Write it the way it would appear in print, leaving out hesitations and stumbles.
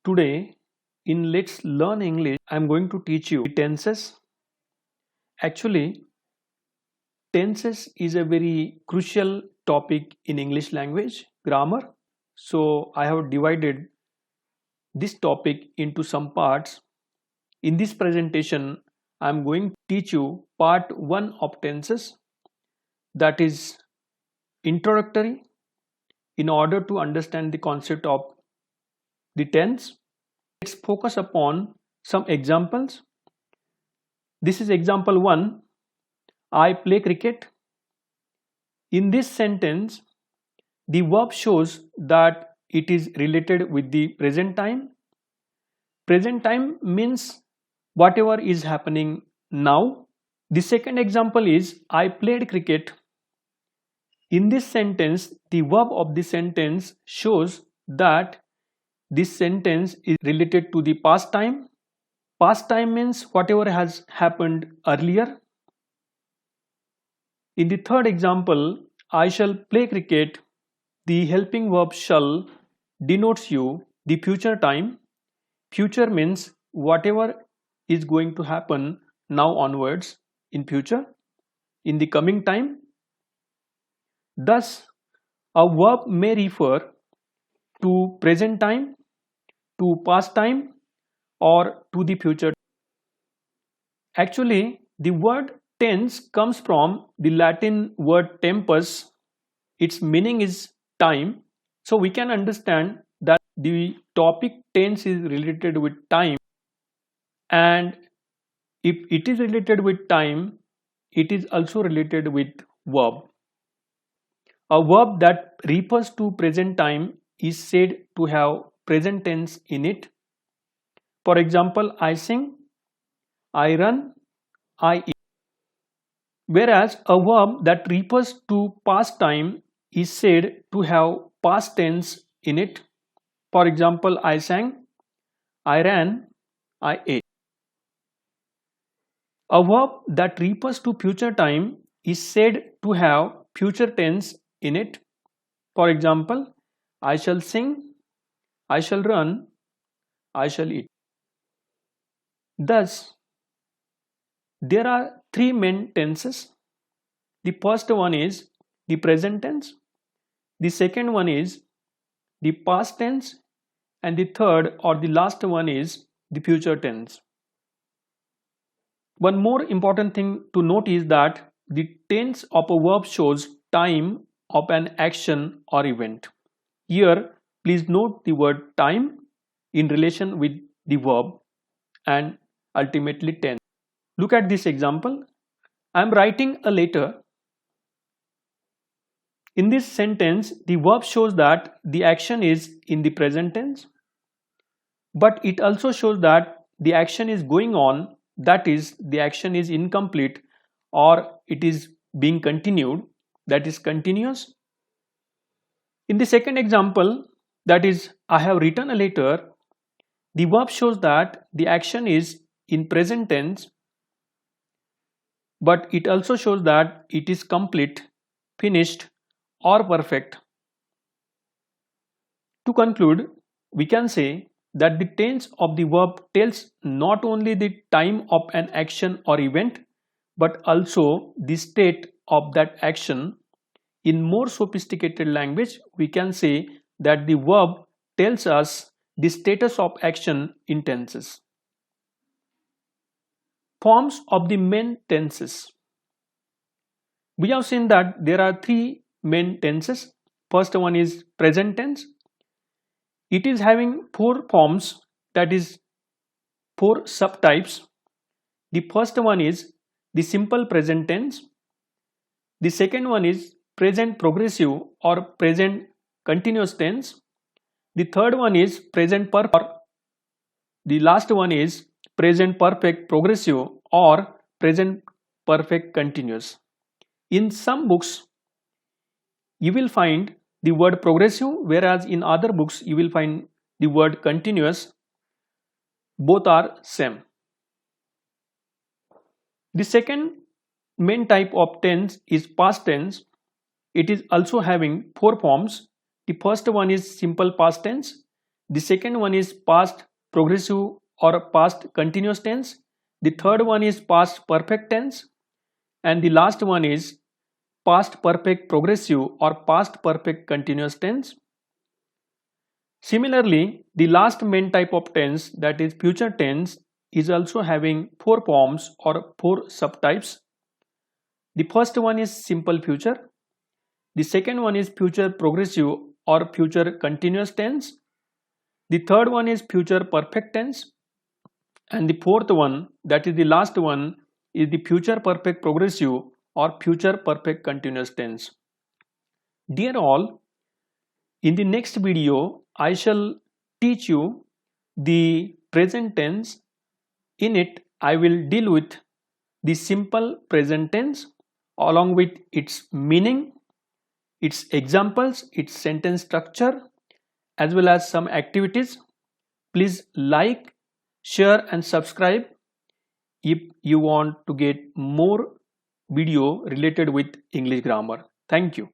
Today in Let's Learn English, I'm going to teach you tenses. Actually, tenses is a very crucial topic in English language grammar. So I have divided this topic into some parts. In this presentation, I'm going to teach you part 1 of tenses, that is introductory, in order to understand the concept of the tense. Let's focus upon some examples. This is example 1. I play cricket. In this sentence, the verb shows that it is related with the present time. Present time means whatever is happening now. The second example is I played cricket. In this sentence, the verb of the sentence shows that this sentence is related to the past time. Past time means whatever has happened earlier. In the third example, I shall play cricket, the helping verb shall denotes you the future time. Future means whatever is going to happen now onwards in future, in the coming time. Thus, a verb may refer to present time, to past time, or to the future. Actually, the word tense comes from the Latin word tempus. Its meaning is time. So we can understand that the topic tense is related with time, and if it is related with time, it is also related with verb. A verb that refers to present time is said to have present tense in it. For example, I sing, I run, I eat. Whereas a verb that refers to past time is said to have past tense in it. For example, I sang, I ran, I ate. A verb that refers to future time is said to have future tense in it. For example, I shall sing, I shall run, I shall eat. Thus, there are three main tenses. The first one is the present tense, the second one is the past tense, and the third or the last one is the future tense. One more important thing to note is that the tense of a verb shows time of an action or event. Here, please note the word time in relation with the verb and ultimately tense. Look at this example. I am writing a letter. In this sentence, the verb shows that the action is in the present tense, but it also shows that the action is going on, that is, the action is incomplete or it is being continued, that is continuous. In the second example, that is, I have written a letter, the verb shows that the action is in present tense, but it also shows that it is complete, finished, or perfect. To conclude, we can say that the tense of the verb tells not only the time of an action or event, but also the state of that action. In more sophisticated language, we can say that the verb tells us the status of action in tenses. Forms of the main tenses. We have seen that there are three main tenses. First one is present tense. It is having four forms, that is, four subtypes. The first one is the simple present tense. The second one is present progressive or present continuous tense. The third one is present perfect. The last one is present perfect progressive or present perfect continuous. In some books, you will find the word progressive, whereas in other books you will find the word continuous. Both are same. The second main type of tense is past tense. It is also having four forms. The first one is simple past tense. The second one is past progressive or past continuous tense. The third one is past perfect tense. And the last one is past perfect progressive or past perfect continuous tense. Similarly, the last main type of tense, that is future tense, is also having 4 forms or 4 subtypes. The first one is simple future. The second one is future progressive or future continuous tense. The third one is future perfect tense. And the fourth one, that is the last one, is the future perfect progressive or future perfect continuous tense. Dear all, in the next video, I shall teach you the present tense. In it, I will deal with the simple present tense along with its meaning, its examples, its sentence structure, as well as some activities. Please like, share and subscribe if you want to get more video related with English grammar. Thank you.